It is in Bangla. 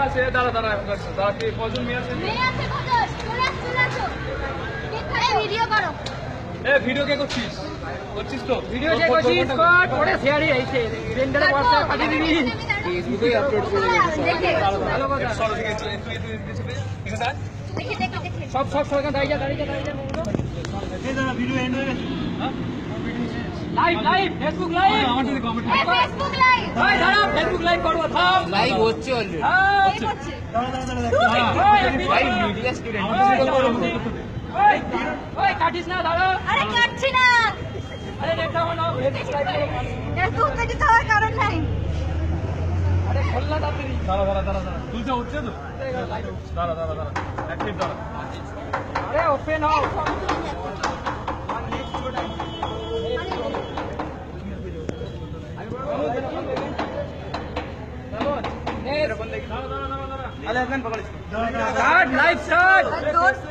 আছে দাঁড়া দাঁড়া দাঁড়া কি কজন মেয়ে আছে ভিডিও করো ভিডিও কে করছিস তো ভিডিও যে করছিস কর ওরে শেয়ারই হইছে রেন্ডারে WhatsApp পাঠিয়ে দিবি ফেসবুকে আপলোড করে দেখে সরো দিকে এখানটা সব সরকার দাঁড়িয়ে যা এই দাঁড়া ভিডিও এন্ড হয়ে গেছে লাইভ ফেসবুক লাইভ আমার দিকে কমেন্ট ফেসবুক লাইভ ভাই দাঁড়া ফেসবুক লাইভ করব থাম লাইভ হচ্ছে অলরেডি ভাই মিডিয়া স্টুডেন্ট ওই কাটিস না দাঁড়া আরে কাটছি না আরে দেখা হলো ফেসবুক লাইভ করো ফেসবুক পেজে যাওয়ার কারণ নাই আরে খোলনা তাড়াতাড়ি দাঁড়া তুলতে হচ্ছে তো দাঁড়া এক মিনিট দাঁড়া আরে ওপেন হও দাঁড়া स्टार्ट लाइव स्टार्ट दोस्त